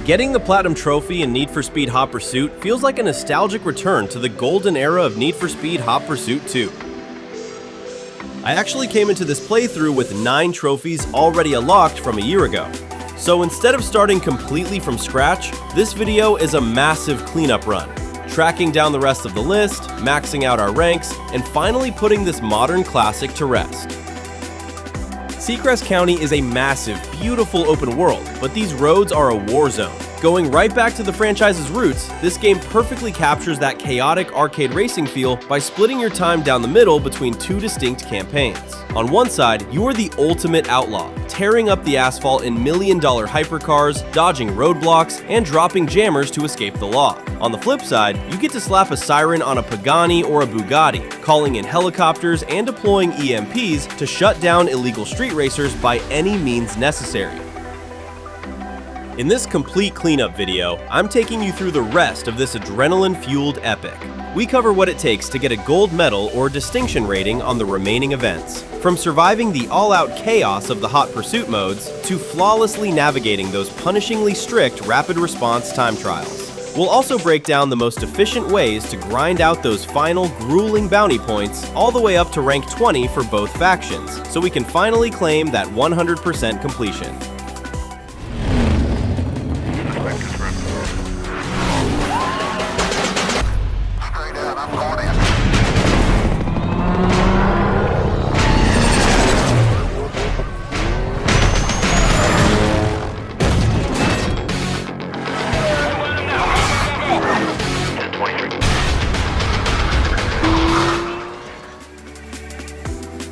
Getting the Platinum Trophy in Need for Speed Hot Pursuit feels like a nostalgic return to the golden era of Need for Speed Hot Pursuit 2. I actually came into this playthrough with 9 trophies already unlocked from a year ago. So instead of starting completely from scratch, this video is a massive cleanup run, tracking down the rest of the list, maxing out our ranks, and finally putting this modern classic to rest. Seacrest County is a massive, beautiful open world, but these roads are a war zone. Going right back to the franchise's roots, this game perfectly captures that chaotic arcade racing feel by splitting your time down the middle between 2 distinct campaigns. On one side, you are the ultimate outlaw, tearing up the asphalt in million-dollar hypercars, dodging roadblocks, and dropping jammers to escape the law. On the flip side, you get to slap a siren on a Pagani or a Bugatti, calling in helicopters and deploying EMPs to shut down illegal street racers by any means necessary. In this complete cleanup video, I'm taking you through the rest of this adrenaline-fueled epic. We cover what it takes to get a gold medal or distinction rating on the remaining events, from surviving the all-out chaos of the Hot Pursuit modes to flawlessly navigating those punishingly strict rapid response time trials. We'll also break down the most efficient ways to grind out those final grueling bounty points all the way up to rank 20 for both factions, so we can finally claim that 100% completion.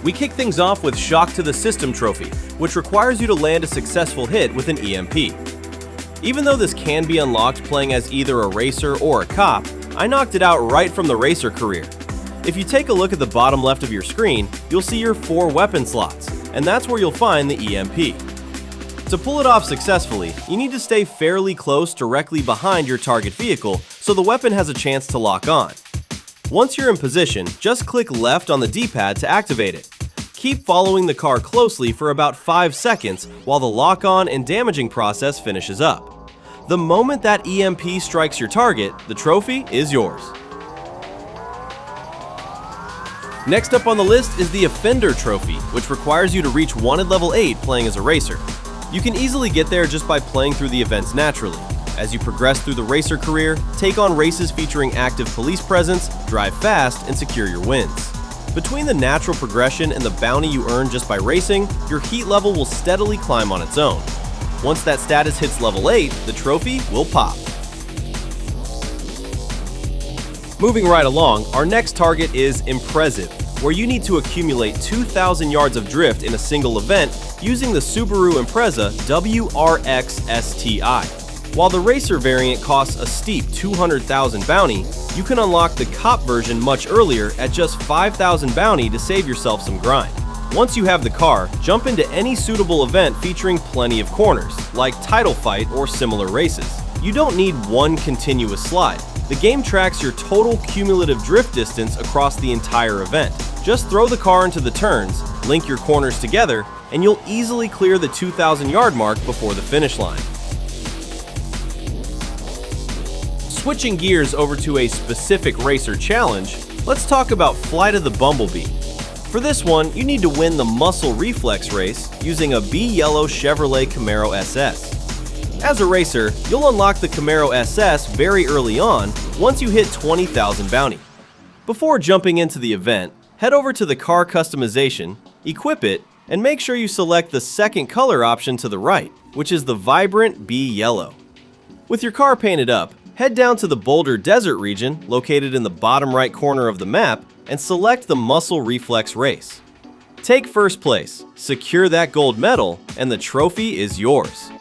We kick things off with Shock to the System trophy, which requires you to land a successful hit with an EMP. Even though this can be unlocked playing as either a racer or a cop, I knocked it out right from the racer career. If you take a look at the bottom left of your screen, you'll see your 4 weapon slots, and that's where you'll find the EMP. To pull it off successfully, you need to stay fairly close directly behind your target vehicle so the weapon has a chance to lock on. Once you're in position, just click left on the D-pad to activate it. Keep following the car closely for about 5 seconds while the lock-on and damaging process finishes up. The moment that EMP strikes your target, the trophy is yours. Next up on the list is the Offender trophy, which requires you to reach Wanted level 8 playing as a racer. You can easily get there just by playing through the events naturally. As you progress through the racer career, take on races featuring active police presence, drive fast, and secure your wins. Between the natural progression and the bounty you earn just by racing, your heat level will steadily climb on its own. Once that status hits level 8, the trophy will pop. Moving right along, our next target is Imprezive, where you need to accumulate 2,000 yards of drift in a single event using the Subaru Impreza WRX STI. While the racer variant costs a steep 200,000 bounty, you can unlock the cop version much earlier at just 5,000 bounty to save yourself some grind. Once you have the car, jump into any suitable event featuring plenty of corners, like Title Fight or similar races. You don't need one continuous slide. The game tracks your total cumulative drift distance across the entire event. Just throw the car into the turns, link your corners together, and you'll easily clear the 2,000 yard mark before the finish line. Switching gears over to a specific racer challenge, let's talk about Flight of the Bumblebee. For this one, you need to win the Muscle Reflex race using a B-Yellow Chevrolet Camaro SS. As a racer, you'll unlock the Camaro SS very early on once you hit 20,000 bounty. Before jumping into the event, head over to the car customization, equip it, and make sure you select the second color option to the right, which is the vibrant B-Yellow. With your car painted up, head down to the Boulder Desert region, located in the bottom right corner of the map, and select the Muscle Reflex race. Take first place, secure that gold medal, and the trophy is yours.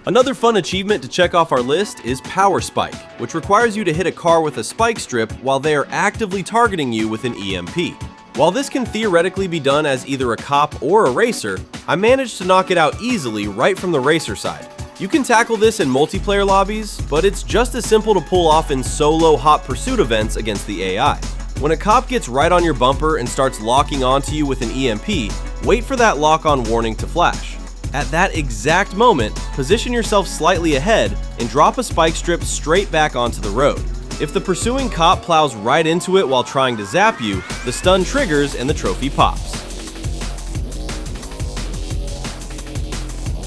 Another fun achievement to check off our list is Power Spike, which requires you to hit a car with a spike strip while they are actively targeting you with an EMP. While this can theoretically be done as either a cop or a racer, I managed to knock it out easily right from the racer side. You can tackle this in multiplayer lobbies, but it's just as simple to pull off in solo Hot Pursuit events against the AI. When a cop gets right on your bumper and starts locking onto you with an EMP, wait for that lock-on warning to flash. At that exact moment, position yourself slightly ahead and drop a spike strip straight back onto the road. If the pursuing cop plows right into it while trying to zap you, the stun triggers and the trophy pops.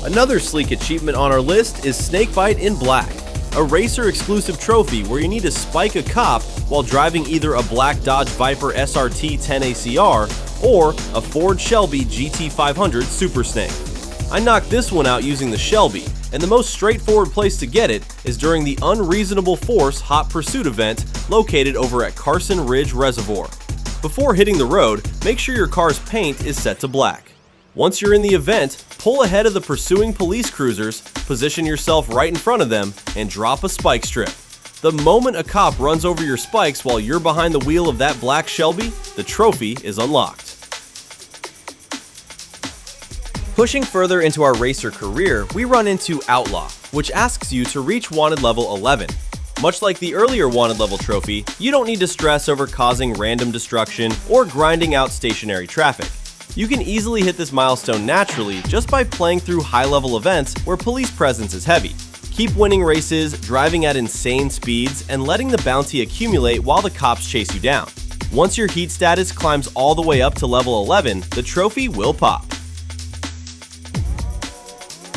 Another sleek achievement on our list is Snakebite in Black, a racer-exclusive trophy where you need to spike a cop while driving either a black Dodge Viper SRT 10 ACR or a Ford Shelby GT500 Super Snake. I knocked this one out using the Shelby, and the most straightforward place to get it is during the Unreasonable Force Hot Pursuit event located over at Carson Ridge Reservoir. Before hitting the road, make sure your car's paint is set to black. Once you're in the event, pull ahead of the pursuing police cruisers, position yourself right in front of them, and drop a spike strip. The moment a cop runs over your spikes while you're behind the wheel of that black Shelby, the trophy is unlocked. Pushing further into our racer career, we run into Outlaw, which asks you to reach Wanted level 11. Much like the earlier Wanted level trophy, you don't need to stress over causing random destruction or grinding out stationary traffic. You can easily hit this milestone naturally just by playing through high-level events where police presence is heavy. Keep winning races, driving at insane speeds, and letting the bounty accumulate while the cops chase you down. Once your heat status climbs all the way up to level 11, the trophy will pop.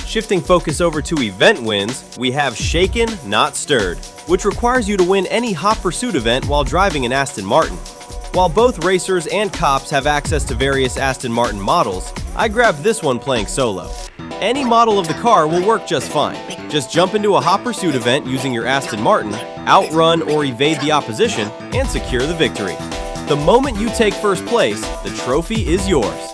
Shifting focus over to event wins, we have Shaken, Not Stirred, which requires you to win any Hot Pursuit event while driving an Aston Martin. While both racers and cops have access to various Aston Martin models, I grabbed this one playing solo. Any model of the car will work just fine. Just jump into a Hot Pursuit event using your Aston Martin, outrun or evade the opposition, and secure the victory. The moment you take first place, the trophy is yours.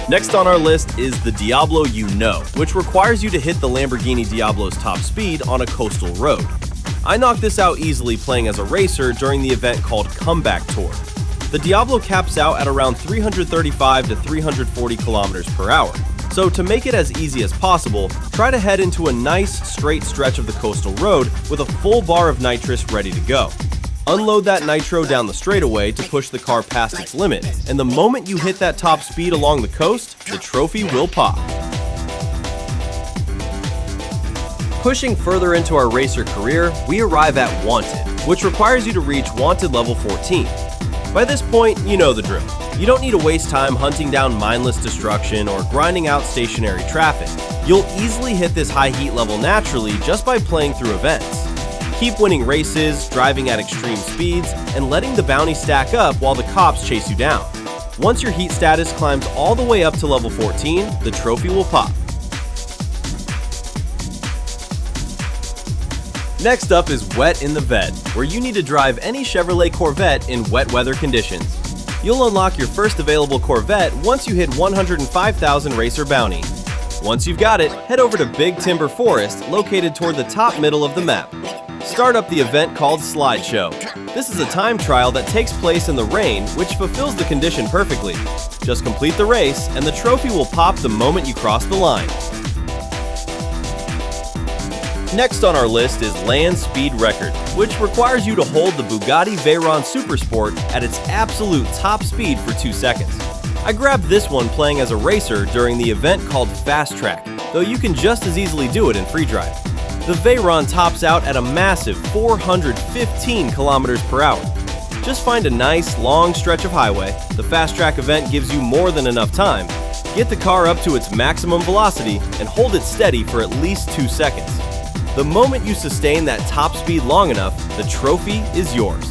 Next on our list is the Diablo You Know, which requires you to hit the Lamborghini Diablo's top speed on a coastal road. I knocked this out easily playing as a racer during the event called Comeback Tour. The Diablo caps out at around 335 to 340 kilometers per hour, so to make it as easy as possible, try to head into a nice straight stretch of the coastal road with a full bar of nitrous ready to go. Unload that nitro down the straightaway to push the car past its limit, and the moment you hit that top speed along the coast, the trophy will pop. Pushing further into our racer career, we arrive at Wanted, which requires you to reach Wanted level 14. By this point, you know the drill. You don't need to waste time hunting down mindless destruction or grinding out stationary traffic. You'll easily hit this high heat level naturally just by playing through events. Keep winning races, driving at extreme speeds, and letting the bounty stack up while the cops chase you down. Once your heat status climbs all the way up to level 14, the trophy will pop. Next up is Wet in the Vette, where you need to drive any Chevrolet Corvette in wet weather conditions. You'll unlock your first available Corvette once you hit 105,000 racer bounty. Once you've got it, head over to Big Timber Forest, located toward the top middle of the map. Start up the event called Slideshow. This is a time trial that takes place in the rain, which fulfills the condition perfectly. Just complete the race, and the trophy will pop the moment you cross the line. Next on our list is Land Speed Record, which requires you to hold the Bugatti Veyron Supersport at its absolute top speed for 2 seconds. I grabbed this one playing as a racer during the event called Fast Track, though you can just as easily do it in free drive. The Veyron tops out at a massive 415 kilometers per hour. Just find a nice, long stretch of highway. The Fast Track event gives you more than enough time. Get the car up to its maximum velocity and hold it steady for at least 2 seconds. The moment you sustain that top speed long enough, the trophy is yours.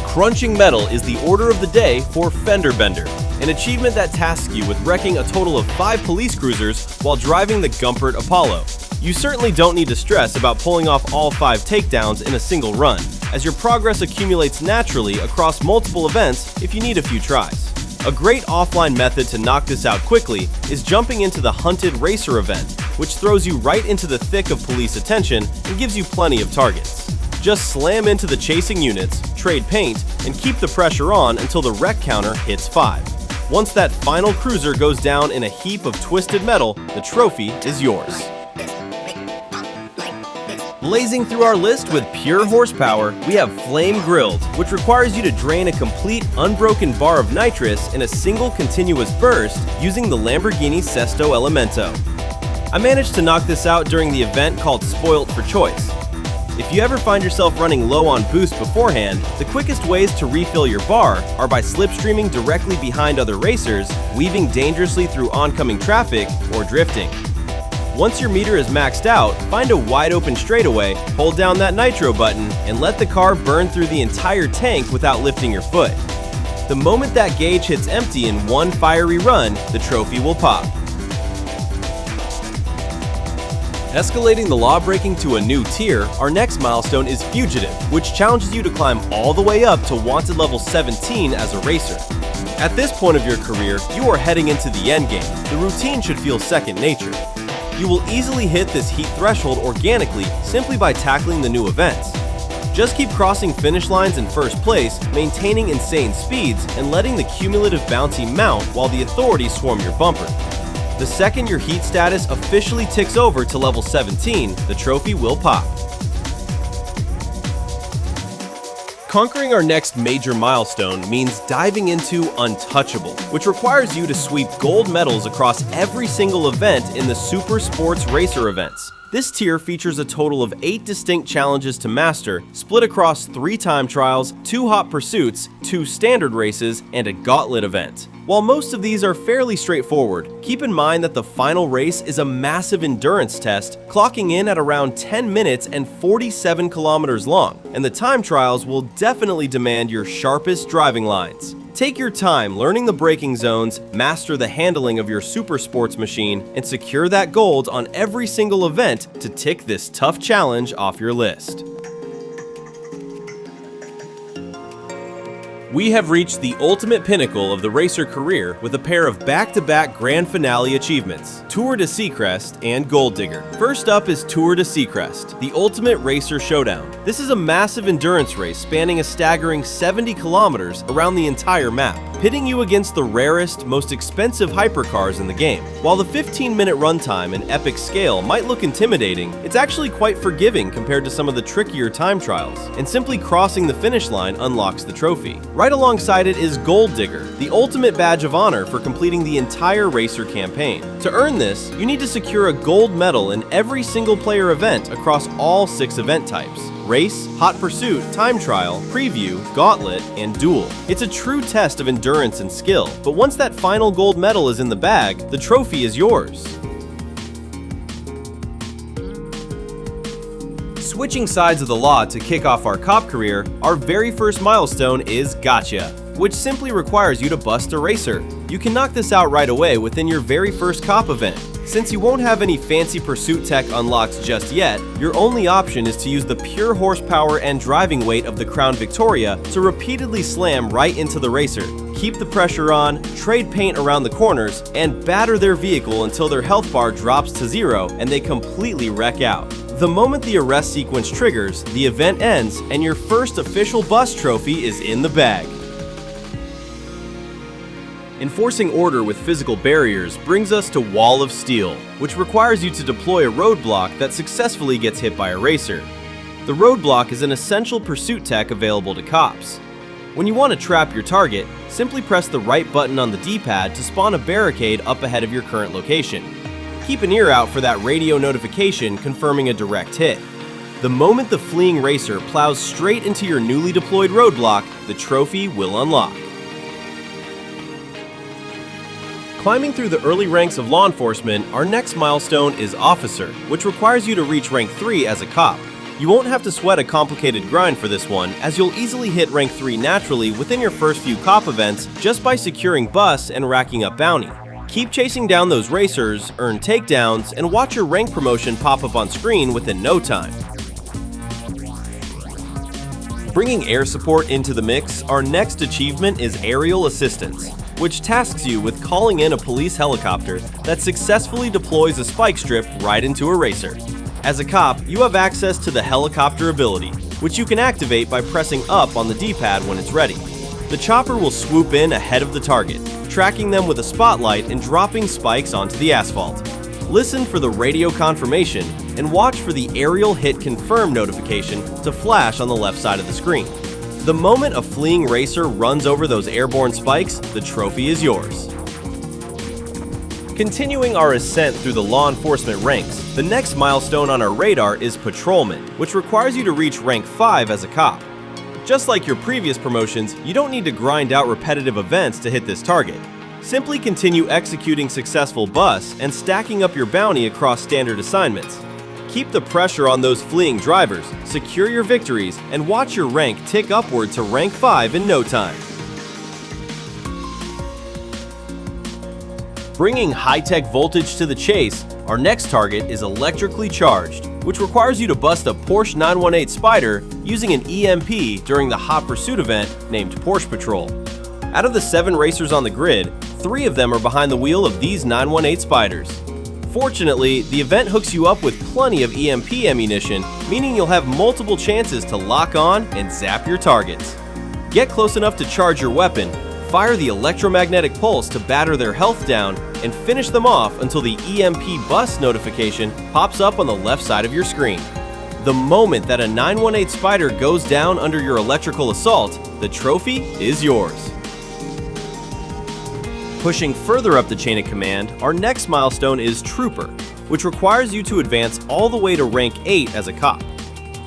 Crunching Metal is the order of the day for Fender Bender, an achievement that tasks you with wrecking a total of 5 police cruisers while driving the Gumpert Apollo. You certainly don't need to stress about pulling off all 5 takedowns in a single run, as your progress accumulates naturally across multiple events if you need a few tries. A great offline method to knock this out quickly is jumping into the Hunted Racer event, which throws you right into the thick of police attention and gives you plenty of targets. Just slam into the chasing units, trade paint, and keep the pressure on until the wreck counter hits 5. Once that final cruiser goes down in a heap of twisted metal, the trophy is yours. Blazing through our list with pure horsepower, we have Flame Grilled, which requires you to drain a complete unbroken bar of nitrous in a single continuous burst using the Lamborghini Sesto Elemento. I managed to knock this out during the event called Spoilt for Choice. If you ever find yourself running low on boost beforehand, the quickest ways to refill your bar are by slipstreaming directly behind other racers, weaving dangerously through oncoming traffic, or drifting. Once your meter is maxed out, find a wide open straightaway, hold down that nitro button, and let the car burn through the entire tank without lifting your foot. The moment that gauge hits empty in one fiery run, the trophy will pop. Escalating the law breaking to a new tier, our next milestone is Fugitive, which challenges you to climb all the way up to Wanted level 17 as a racer. At this point of your career, you are heading into the endgame. The routine should feel second nature. You will easily hit this heat threshold organically simply by tackling the new events. Just keep crossing finish lines in first place, maintaining insane speeds, and letting the cumulative bounty mount while the authorities swarm your bumper. The second your heat status officially ticks over to level 17, the trophy will pop. Conquering our next major milestone means diving into Untouchable, which requires you to sweep gold medals across every single event in the Super Sports Racer events. This tier features a total of 8 distinct challenges to master, split across 3 time trials, 2 hot pursuits, 2 standard races, and a gauntlet event. While most of these are fairly straightforward, keep in mind that the final race is a massive endurance test, clocking in at around 10 minutes and 47 kilometers long, and the time trials will definitely demand your sharpest driving lines. Take your time learning the braking zones, master the handling of your super sports machine, and secure that gold on every single event to tick this tough challenge off your list. We have reached the ultimate pinnacle of the racer career with a pair of back-to-back grand finale achievements, Tour de Seacrest and Golddigger. First up is Tour de Seacrest, the ultimate racer showdown. This is a massive endurance race spanning a staggering 70 kilometers around the entire map, pitting you against the rarest, most expensive hypercars in the game. While the 15-minute runtime and epic scale might look intimidating, it's actually quite forgiving compared to some of the trickier time trials, and simply crossing the finish line unlocks the trophy. Right alongside it is Golddigger, the ultimate badge of honor for completing the entire racer campaign. To earn this, you need to secure a gold medal in every single player event across all 6 event types: race, hot pursuit, time trial, preview, gauntlet, and duel. It's a true test of endurance and skill, but once that final gold medal is in the bag, the trophy is yours. Switching sides of the law to kick off our cop career, our very first milestone is Gotcha, which simply requires you to bust a racer. You can knock this out right away within your very first cop event. Since you won't have any fancy pursuit tech unlocked just yet, your only option is to use the pure horsepower and driving weight of the Crown Victoria to repeatedly slam right into the racer. Keep the pressure on, trade paint around the corners, and batter their vehicle until their health bar drops to 0 and they completely wreck out. The moment the arrest sequence triggers, the event ends and your first official bust trophy is in the bag. Enforcing order with physical barriers brings us to Wall of Steel, which requires you to deploy a roadblock that successfully gets hit by a racer. The roadblock is an essential pursuit tech available to cops. When you want to trap your target, simply press the right button on the D-pad to spawn a barricade up ahead of your current location. Keep an ear out for that radio notification confirming a direct hit. The moment the fleeing racer plows straight into your newly deployed roadblock, the trophy will unlock. Climbing through the early ranks of law enforcement, our next milestone is Officer, which requires you to reach rank 3 as a cop. You won't have to sweat a complicated grind for this one, as you'll easily hit rank 3 naturally within your first few cop events just by securing busts and racking up bounty. Keep chasing down those racers, earn takedowns, and watch your rank promotion pop up on screen within no time. Bringing air support into the mix, our next achievement is Aerial Assistance, which tasks you with calling in a police helicopter that successfully deploys a spike strip right into a racer. As a cop, you have access to the helicopter ability, which you can activate by pressing up on the D-pad when it's ready. The chopper will swoop in ahead of the target, tracking them with a spotlight and dropping spikes onto the asphalt. Listen for the radio confirmation and watch for the aerial hit confirm notification to flash on the left side of the screen. The moment a fleeing racer runs over those airborne spikes, the trophy is yours. Continuing our ascent through the law enforcement ranks, the next milestone on our radar is Patrolman, which requires you to reach rank 5 as a cop. Just like your previous promotions, you don't need to grind out repetitive events to hit this target. Simply continue executing successful busts and stacking up your bounty across standard assignments. Keep the pressure on those fleeing drivers, secure your victories, and watch your rank tick upward to rank 5 in no time. Bringing high-tech voltage to the chase, our next target is electrically charged, which requires you to bust a Porsche 918 Spider using an EMP during the Hot Pursuit event named Porsche Patrol. Out of the 7 racers on the grid, 3 of them are behind the wheel of these 918 Spiders. Fortunately, the event hooks you up with plenty of EMP ammunition, meaning you'll have multiple chances to lock on and zap your targets. Get close enough to charge your weapon, fire the electromagnetic pulse to batter their health down, and finish them off until the EMP bust notification pops up on the left side of your screen. The moment that a 918 Spider goes down under your electrical assault, the trophy is yours. Pushing further up the chain of command, our next milestone is Trooper, which requires you to advance all the way to rank 8 as a cop.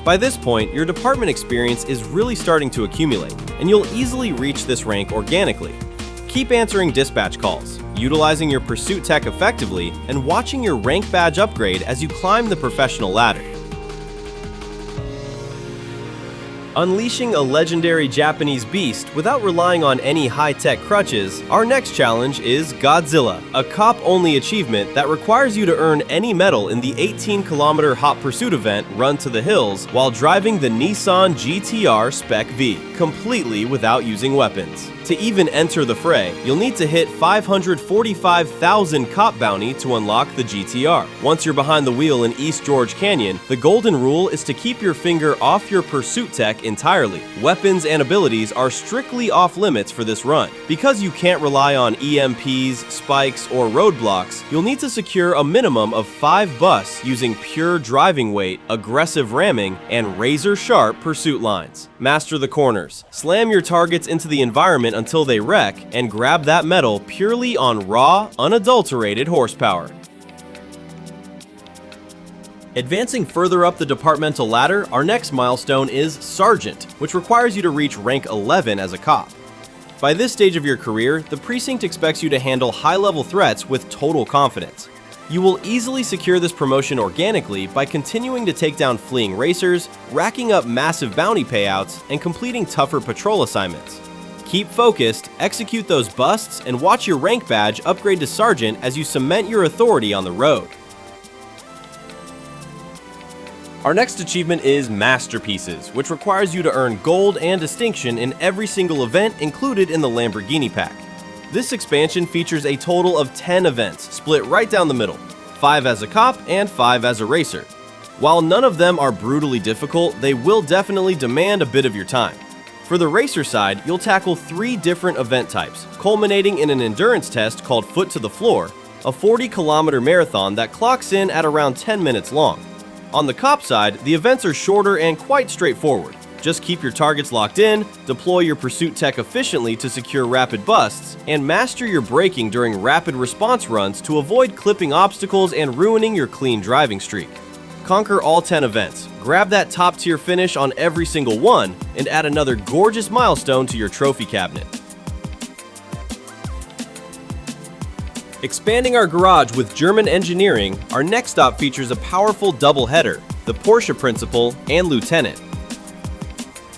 By this point, your department experience is really starting to accumulate, and you'll easily reach this rank organically. Keep answering dispatch calls, utilizing your pursuit tech effectively, and watching your rank badge upgrade as you climb the professional ladder. Unleashing a legendary Japanese beast without relying on any high-tech crutches, our next challenge is Godzilla, a cop-only achievement that requires you to earn any medal in the 18-kilometer Hot Pursuit event Run to the Hills while driving the Nissan GT-R Spec V, completely without using weapons. To even enter the fray, you'll need to hit 545,000 cop bounty to unlock the GT-R. Once you're behind the wheel in East George Canyon, the golden rule is to keep your finger off your pursuit tech entirely. Weapons and abilities are strictly off limits for this run. Because you can't rely on EMPs, spikes, or roadblocks, you'll need to secure a minimum of 5 busts using pure driving weight, aggressive ramming, and razor-sharp pursuit lines. Master the corners, slam your targets into the environment until they wreck, and grab that medal purely on raw, unadulterated horsepower. Advancing further up the departmental ladder, our next milestone is Sergeant, which requires you to reach rank 11 as a cop. By this stage of your career, the precinct expects you to handle high-level threats with total confidence. You will easily secure this promotion organically by continuing to take down fleeing racers, racking up massive bounty payouts, and completing tougher patrol assignments. Keep focused, execute those busts, and watch your rank badge upgrade to Sergeant as you cement your authority on the road. Our next achievement is Masterpieces, which requires you to earn gold and distinction in every single event included in the Lamborghini pack. This expansion features a total of 10 events, split right down the middle, 5 as a cop and 5 as a racer. While none of them are brutally difficult, they will definitely demand a bit of your time. For the racer side, you'll tackle 3 different event types, culminating in an endurance test called Foot to the Floor, a 40-kilometer marathon that clocks in at around 10 minutes long. On the cop side, the events are shorter and quite straightforward. Just keep your targets locked in, deploy your pursuit tech efficiently to secure rapid busts, and master your braking during rapid response runs to avoid clipping obstacles and ruining your clean driving streak. Conquer all 10 events, grab that top-tier finish on every single one, and add another gorgeous milestone to your trophy cabinet. Expanding our garage with German engineering, our next stop features a powerful double-header, the Porsche Principle and Lieutenant.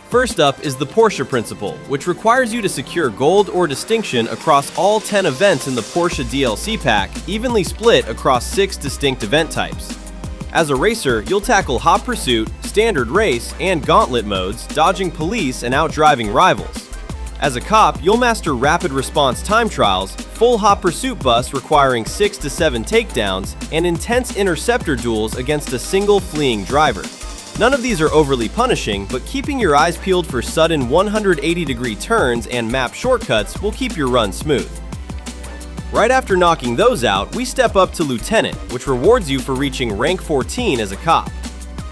First up is the Porsche Principle, which requires you to secure gold or distinction across all 10 events in the Porsche DLC pack, evenly split across 6 distinct event types. As a racer, you'll tackle Hot Pursuit, Standard Race, and Gauntlet modes, dodging police and outdriving rivals. As a cop, you'll master rapid response time trials, full Hot Pursuit busts requiring 6 to 7 takedowns, and intense interceptor duels against a single fleeing driver. None of these are overly punishing, but keeping your eyes peeled for sudden 180-degree turns and map shortcuts will keep your run smooth. Right after knocking those out, we step up to Lieutenant, which rewards you for reaching rank 14 as a cop.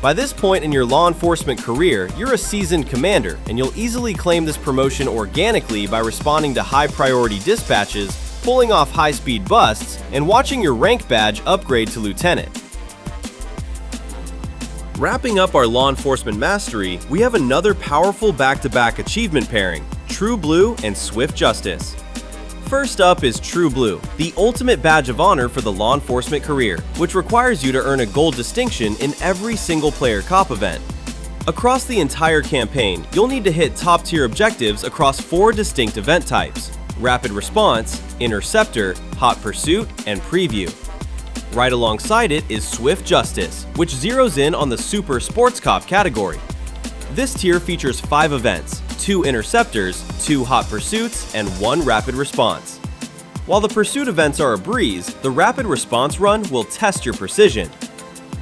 By this point in your law enforcement career, you're a seasoned commander, and you'll easily claim this promotion organically by responding to high-priority dispatches, pulling off high-speed busts, and watching your rank badge upgrade to Lieutenant. Wrapping up our law enforcement mastery, we have another powerful back-to-back achievement pairing, True Blue and Swift Justice. First up is True Blue, the ultimate badge of honor for the law enforcement career, which requires you to earn a gold distinction in every single-player cop event. Across the entire campaign, you'll need to hit top-tier objectives across 4 distinct event types: Rapid Response, Interceptor, Hot Pursuit, and Preview. Right alongside it is Swift Justice, which zeroes in on the Super Sports Cop category. This tier features 5 events, 2 Interceptors, 2 Hot Pursuits, and 1 Rapid Response. While the Pursuit events are a breeze, the Rapid Response run will test your precision.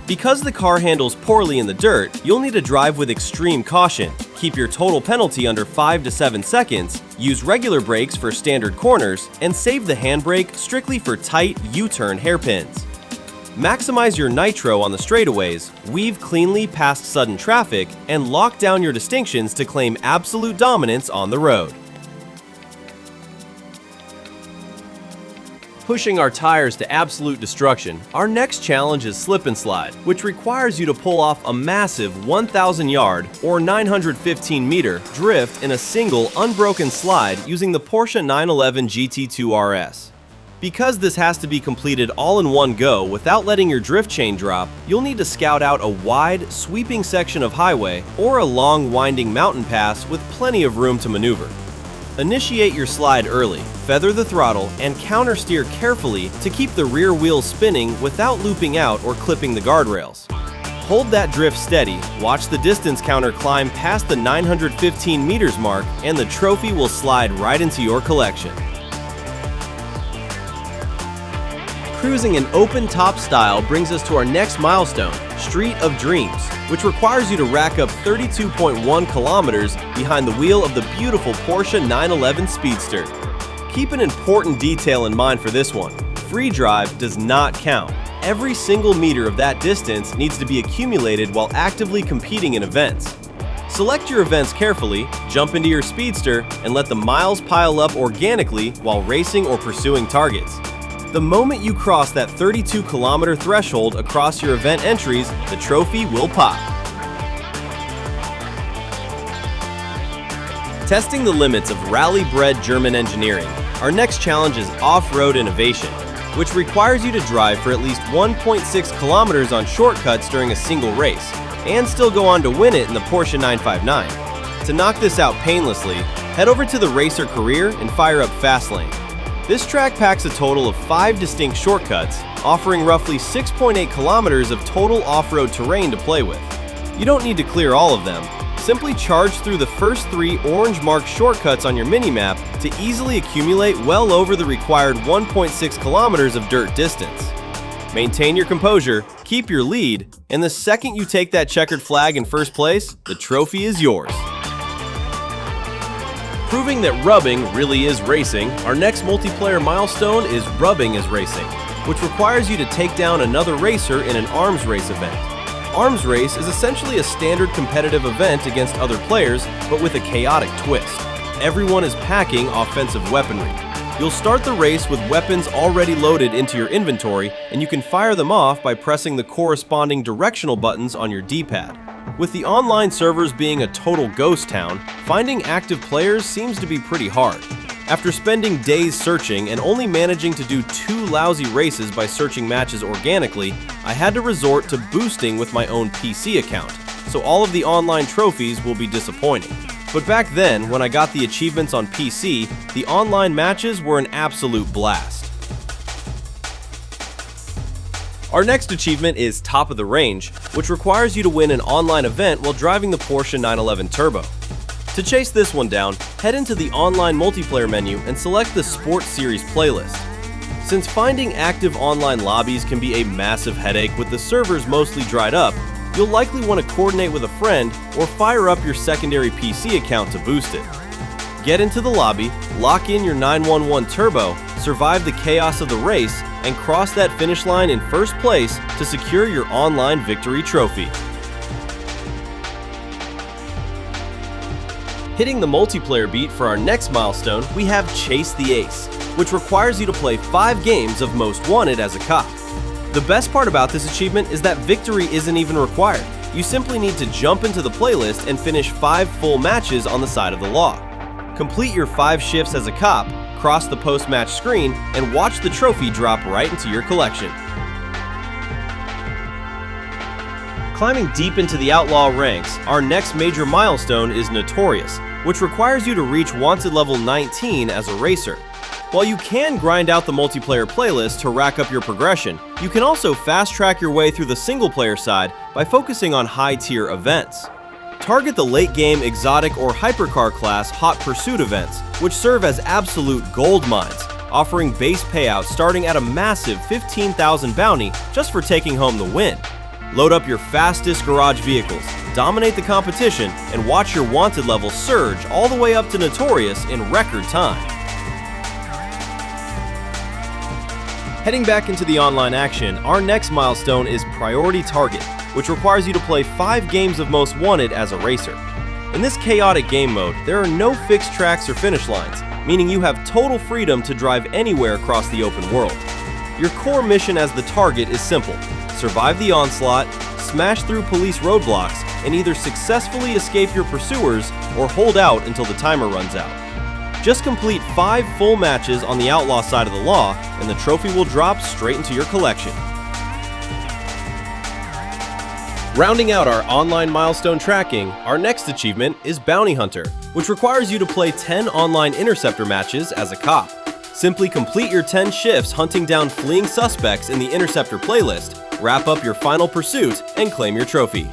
Because the car handles poorly in the dirt, you'll need to drive with extreme caution, keep your total penalty under 5 to 7 seconds, use regular brakes for standard corners, and save the handbrake strictly for tight U-turn hairpins. Maximize your nitro on the straightaways, weave cleanly past sudden traffic, and lock down your distinctions to claim absolute dominance on the road. Pushing our tires to absolute destruction, our next challenge is Slip and Slide, which requires you to pull off a massive 1,000-yard or 915-meter drift in a single unbroken slide using the Porsche 911 GT2 RS. Because this has to be completed all in one go without letting your drift chain drop, you'll need to scout out a wide, sweeping section of highway or a long, winding mountain pass with plenty of room to maneuver. Initiate your slide early, feather the throttle, and countersteer carefully to keep the rear wheels spinning without looping out or clipping the guardrails. Hold that drift steady, watch the distance counter climb past the 915 meters mark, and the trophy will slide right into your collection. Cruising in open-top style brings us to our next milestone, Street of Dreams, which requires you to rack up 32.1 kilometers behind the wheel of the beautiful Porsche 911 Speedster. Keep an important detail in mind for this one. Free drive does not count. Every single meter of that distance needs to be accumulated while actively competing in events. Select your events carefully, jump into your Speedster, and let the miles pile up organically while racing or pursuing targets. The moment you cross that 32-kilometer threshold across your event entries, the trophy will pop. Testing the limits of rally-bred German engineering, our next challenge is Offroad Innovation, which requires you to drive for at least 1.6 kilometers on shortcuts during a single race, and still go on to win it in the Porsche 959. To knock this out painlessly, head over to the Racer Career and fire up Fastlane. This track packs a total of 5 distinct shortcuts, offering roughly 6.8 kilometers of total off-road terrain to play with. You don't need to clear all of them. Simply charge through the first 3 orange-marked shortcuts on your minimap to easily accumulate well over the required 1.6 kilometers of dirt distance. Maintain your composure, keep your lead, and the second you take that checkered flag in first place, the trophy is yours. Proving that rubbing really is racing, our next multiplayer milestone is Rubbing is Racing, which requires you to take down another racer in an arms race event. Arms race is essentially a standard competitive event against other players, but with a chaotic twist. Everyone is packing offensive weaponry. You'll start the race with weapons already loaded into your inventory, and you can fire them off by pressing the corresponding directional buttons on your D-pad. With the online servers being a total ghost town, finding active players seems to be pretty hard. After spending days searching and only managing to do 2 lousy races by searching matches organically, I had to resort to boosting with my own PC account, so all of the online trophies will be disappointing. But back then, when I got the achievements on PC, the online matches were an absolute blast. Our next achievement is Top of the Range, which requires you to win an online event while driving the Porsche 911 Turbo. To chase this one down, head into the online multiplayer menu and select the Sports Series playlist. Since finding active online lobbies can be a massive headache with the servers mostly dried up, you'll likely want to coordinate with a friend or fire up your secondary PC account to boost it. Get into the lobby, lock in your 911 turbo, survive the chaos of the race, and cross that finish line in first place to secure your online victory trophy. Hitting the multiplayer beat for our next milestone, we have Chase the Ace, which requires you to play 5 games of Most Wanted as a cop. The best part about this achievement is that victory isn't even required. You simply need to jump into the playlist and finish 5 full matches on the side of the law. Complete your 5 shifts as a cop, cross the post-match screen, and watch the trophy drop right into your collection. Climbing deep into the Outlaw ranks, our next major milestone is Notorious, which requires you to reach Wanted level 19 as a racer. While you can grind out the multiplayer playlist to rack up your progression, you can also fast-track your way through the single-player side by focusing on high-tier events. Target the late-game exotic or hypercar class Hot Pursuit events, which serve as absolute gold mines, offering base payouts starting at a massive 15,000 bounty just for taking home the win. Load up your fastest garage vehicles, dominate the competition, and watch your Wanted level surge all the way up to Notorious in record time. Heading back into the online action, our next milestone is Priority Target, which requires you to play 5 games of Most Wanted as a racer. In this chaotic game mode, there are no fixed tracks or finish lines, meaning you have total freedom to drive anywhere across the open world. Your core mission as the target is simple: survive the onslaught, smash through police roadblocks, and either successfully escape your pursuers or hold out until the timer runs out. Just complete 5 full matches on the Outlaw side of the law, and the trophy will drop straight into your collection. Rounding out our online milestone tracking, our next achievement is Bounty Hunter, which requires you to play 10 online Interceptor matches as a cop. Simply complete your 10 shifts hunting down fleeing suspects in the Interceptor playlist, wrap up your final pursuit, and claim your trophy.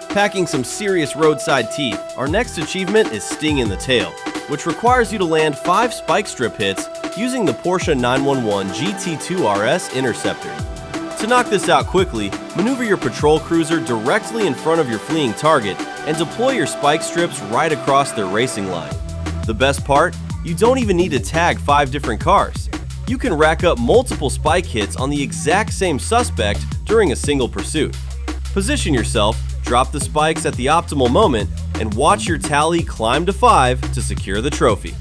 Packing some serious roadside teeth, our next achievement is Sting in the Tail, which requires you to land 5 spike strip hits using the Porsche 911 GT2 RS Interceptor. To knock this out quickly, maneuver your patrol cruiser directly in front of your fleeing target and deploy your spike strips right across their racing line. The best part? You don't even need to tag 5 different cars. You can rack up multiple spike hits on the exact same suspect during a single pursuit. Position yourself, drop the spikes at the optimal moment, and watch your tally climb to 5 to secure the trophy.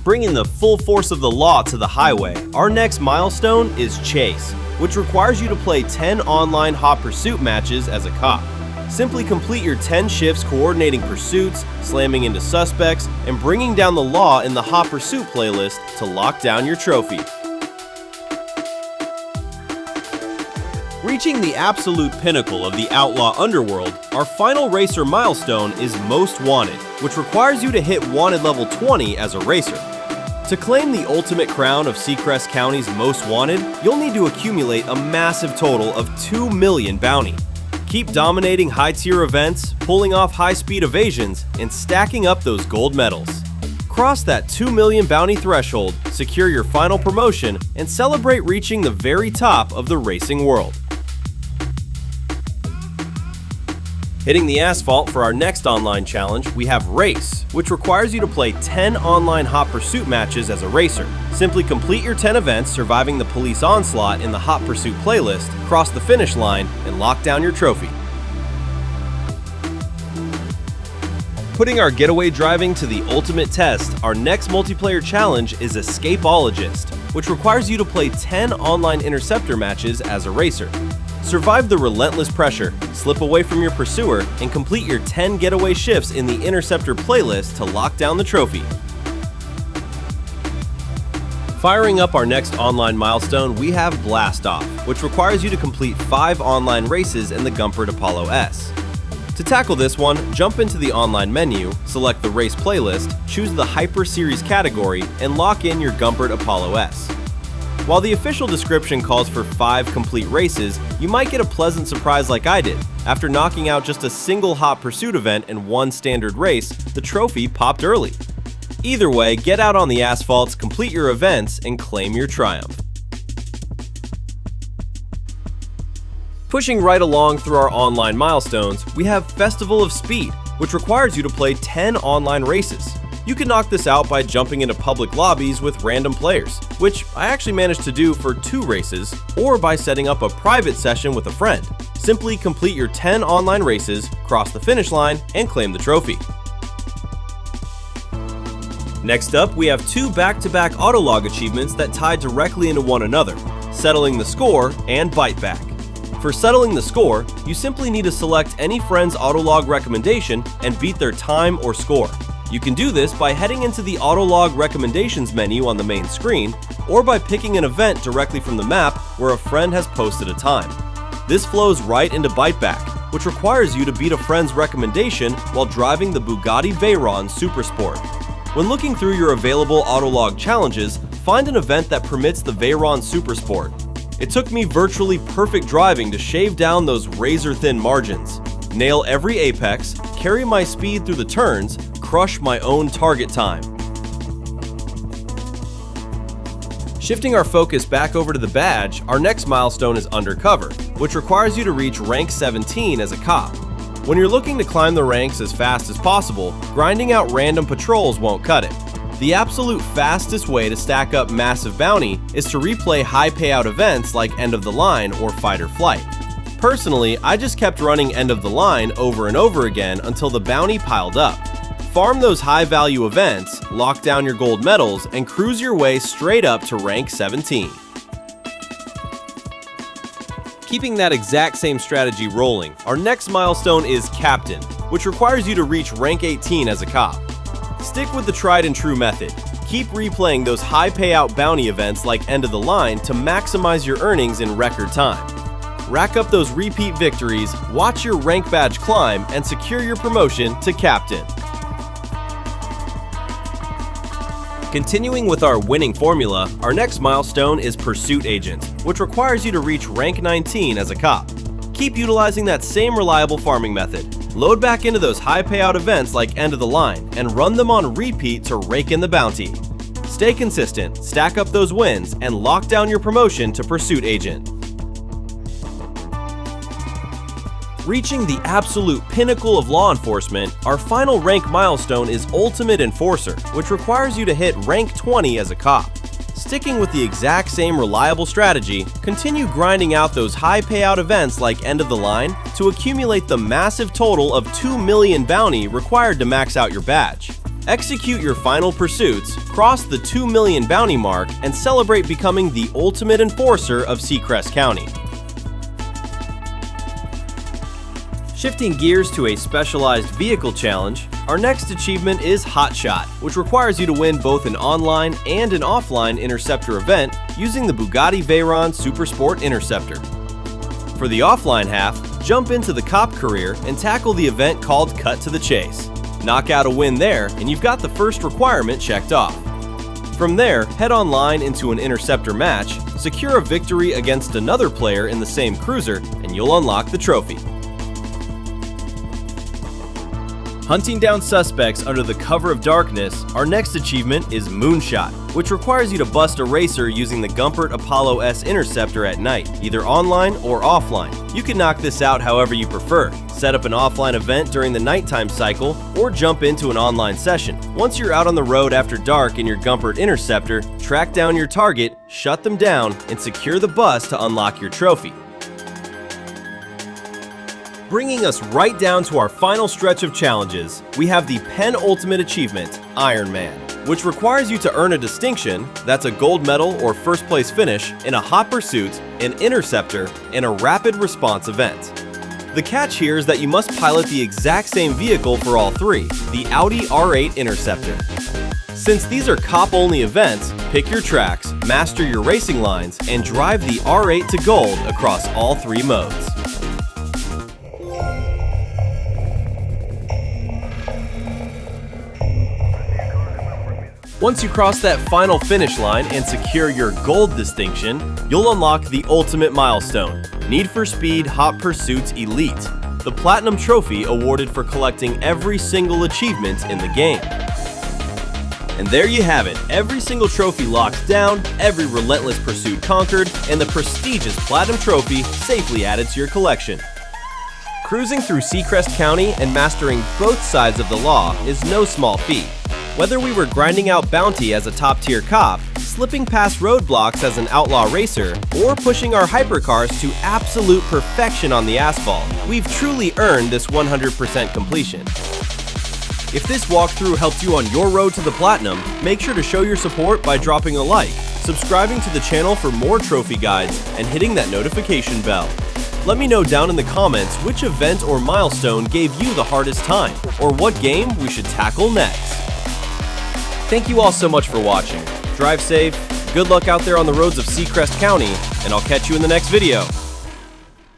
Bringing the full force of the law to the highway, our next milestone is Chase, which requires you to play 10 online Hot Pursuit matches as a cop. Simply complete your 10 shifts coordinating pursuits, slamming into suspects, and bringing down the law in the Hot Pursuit playlist to lock down your trophy. Reaching the absolute pinnacle of the Outlaw underworld, our final racer milestone is Most Wanted, which requires you to hit Wanted level 20 as a racer. To claim the ultimate crown of Seacrest County's Most Wanted, you'll need to accumulate a massive total of 2 million bounty. Keep dominating high-tier events, pulling off high-speed evasions, and stacking up those gold medals. Cross that 2 million bounty threshold, secure your final promotion, and celebrate reaching the very top of the racing world. Hitting the asphalt for our next online challenge, we have Race, which requires you to play 10 online Hot Pursuit matches as a racer. Simply complete your 10 events surviving the police onslaught in the Hot Pursuit playlist, cross the finish line, and lock down your trophy. Putting our getaway driving to the ultimate test, our next multiplayer challenge is Escapologist, which requires you to play 10 online Interceptor matches as a racer. Survive the relentless pressure, slip away from your pursuer, and complete your 10 getaway shifts in the Interceptor playlist to lock down the trophy. Firing up our next online milestone, we have Blast Off, which requires you to complete 5 online races in the Gumpert Apollo S. To tackle this one, jump into the online menu, select the race playlist, choose the Hyper Series category, and lock in your Gumpert Apollo S. While the official description calls for 5 complete races, you might get a pleasant surprise like I did. After knocking out just a single Hot Pursuit event and 1 standard race, the trophy popped early. Either way, get out on the asphalts, complete your events, and claim your triumph. Pushing right along through our online milestones, we have Festival of Speed, which requires you to play 10 online races. You can knock this out by jumping into public lobbies with random players, which I actually managed to do for 2 races, or by setting up a private session with a friend. Simply complete your 10 online races, cross the finish line, and claim the trophy. Next up, we have 2 back-to-back Autolog achievements that tie directly into one another, Settling the Score and Biteback. For Settling the Score, you simply need to select any friend's Autolog recommendation and beat their time or score. You can do this by heading into the Autolog recommendations menu on the main screen, or by picking an event directly from the map where a friend has posted a time. This flows right into Biteback, which requires you to beat a friend's recommendation while driving the Bugatti Veyron Supersport. When looking through your available Autolog challenges, find an event that permits the Veyron Supersport. It took me virtually perfect driving to shave down those razor-thin margins, nail every apex, carry my speed through the turns, crush my own target time. Shifting our focus back over to the badge, our next milestone is Undercover, which requires you to reach rank 17 as a cop. When you're looking to climb the ranks as fast as possible, grinding out random patrols won't cut it. The absolute fastest way to stack up massive bounty is to replay high payout events like End of the Line or Fight or Flight. Personally, I just kept running End of the Line over and over again until the bounty piled up. Farm those high value events, lock down your gold medals, and cruise your way straight up to rank 17. Keeping that exact same strategy rolling, our next milestone is Captain, which requires you to reach rank 18 as a cop. Stick with the tried and true method. Keep replaying those high payout bounty events like End of the Line to maximize your earnings in record time. Rack up those repeat victories, watch your rank badge climb, and secure your promotion to Captain. Continuing with our winning formula, our next milestone is Pursuit Agent, which requires you to reach rank 19 as a cop. Keep utilizing that same reliable farming method. Load back into those high payout events like End of the Line and run them on repeat to rake in the bounty. Stay consistent, stack up those wins, and lock down your promotion to Pursuit Agent. Reaching the absolute pinnacle of law enforcement, our final rank milestone is Ultimate Enforcer, which requires you to hit rank 20 as a cop. Sticking with the exact same reliable strategy, continue grinding out those high payout events like End of the Line to accumulate the massive total of 2 million bounty required to max out your badge. Execute your final pursuits, cross the 2 million bounty mark, and celebrate becoming the ultimate enforcer of Seacrest County. Shifting gears to a specialized vehicle challenge, our next achievement is Hotshot, which requires you to win both an online and an offline Interceptor event using the Bugatti Veyron Supersport Interceptor. For the offline half, jump into the cop career and tackle the event called Cut to the Chase. Knock out a win there, and you've got the first requirement checked off. From there, head online into an Interceptor match, secure a victory against another player in the same cruiser, and you'll unlock the trophy. Hunting down suspects under the cover of darkness, our next achievement is Moonshot, which requires you to bust a racer using the Gumpert Apollo S Interceptor at night, either online or offline. You can knock this out however you prefer. Set up an offline event during the nighttime cycle, or jump into an online session. Once you're out on the road after dark in your Gumpert Interceptor, track down your target, shut them down, and secure the bus to unlock your trophy. Bringing us right down to our final stretch of challenges, we have the penultimate achievement, Iron Man, which requires you to earn a distinction, that's a gold medal or first place finish, in a Hot Pursuit, an Interceptor, and a Rapid Response event. The catch here is that you must pilot the exact same vehicle for all three, the Audi R8 Interceptor. Since these are cop-only events, pick your tracks, master your racing lines, and drive the R8 to gold across all three modes. Once you cross that final finish line and secure your gold distinction, you'll unlock the ultimate milestone, Need for Speed Hot Pursuit Elite, the platinum trophy awarded for collecting every single achievement in the game. And there you have it, every single trophy locked down, every relentless pursuit conquered, and the prestigious Platinum Trophy safely added to your collection. Cruising through Seacrest County and mastering both sides of the law is no small feat. Whether we were grinding out bounty as a top-tier cop, slipping past roadblocks as an outlaw racer, or pushing our hypercars to absolute perfection on the asphalt, we've truly earned this 100% completion. If this walkthrough helped you on your road to the Platinum, make sure to show your support by dropping a like, subscribing to the channel for more trophy guides, and hitting that notification bell. Let me know down in the comments which event or milestone gave you the hardest time, or what game we should tackle next. Thank you all so much for watching. Drive safe, good luck out there on the roads of Seacrest County, and I'll catch you in the next video.